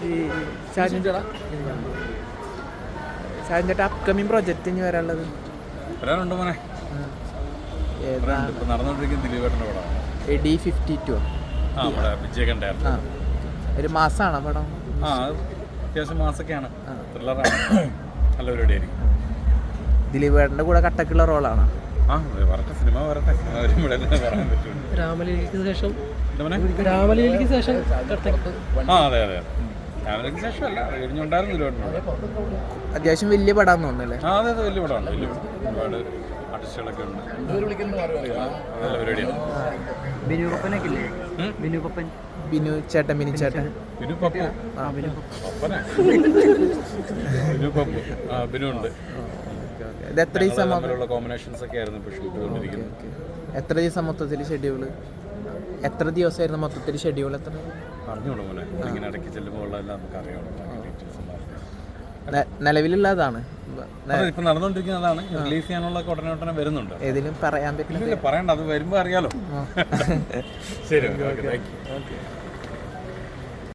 ഈ ഷാജൻ ചേട്ടാ upcoming project ഇനി വരാനുള്ളത് വരാനുണ്ട് മോനെ. ഇപ്പൊ നടന്നുകൊണ്ടിരിക്കുന്ന ദിലീപേട്ടൻ്റെ പടമാണ് D52. വിജയകണ്ഠായിരുന്നു. ഒരു മാസമാണോ പടം? അത്യാവശ്യം മാസൊക്കെയാണ്. ത്രില്ലറാണ്. നല്ല പരിപാടിയായിരിക്കും. ദിലീപേട്ടൻ്റെ കൂടെ കട്ടക്കുള്ള റോളാണ്. വരട്ടെ, സിനിമ വരട്ടെ, ഇവിടെ പറയാൻ പറ്റുള്ളൂ. രാമലീലയ്ക്ക് ശേഷം അതെ അതെ രാമലീലയ്ക്ക് ശേഷം അല്ല, കഴിഞ്ഞുണ്ടായിരുന്നു ദിലീപേട്ടനോട്. അത്യാവശ്യം വലിയ പടം തോന്നുന്നല്ലേ? അതെ അതെ, വലിയ പടമാണ്. ഒരുപാട് ആർട്ടിസ്റ്റുകളൊക്കെ ഉണ്ട്. നല്ല പരിപാടിയാണ്. ബിനു പപ്പനൊക്കെ ഇല്ലേ? ബിനു ചേട്ടൻ ബിനു പപ്പു പപ്പനാ ബിനു പപ്പു ബിനു ഉണ്ട്. ഇത് എത്ര ദിവസം കോമ്പിനേഷൻസ് ഒക്കെ ആയിരുന്നു ഇപ്പോൾ ഷൂട്ട് ചെയ്തുകൊണ്ടിരിക്കുന്നത്. എത്ര ദിവസം മൊത്തത്തിൽ ഷെഡ്യൂള്? എത്ര ദിവസമായിരുന്നു മൊത്തത്തിൽ ഷെഡ്യൂൾ? എത്ര അറിഞ്ഞോളൂ മോനെ, ഇങ്ങനെ ഇടയ്ക്ക് ചെല്ലുമ്പോൾ എല്ലാം നമുക്ക് അറിയാമല്ലോ. നിലവിലുള്ളതാണ് ഇപ്പൊ നടന്നുകൊണ്ടിരിക്കുന്നതാണ്. റിലീസ് ചെയ്യാനുള്ള ഉടനെ വരുന്നുണ്ട്. ഏതെങ്കിലും പറയാൻ പറ്റില്ല? പറയണ്ട, അത് വരുമ്പോ അറിയാലോ. ശരി, ഓക്കെ, താങ്ക് യു.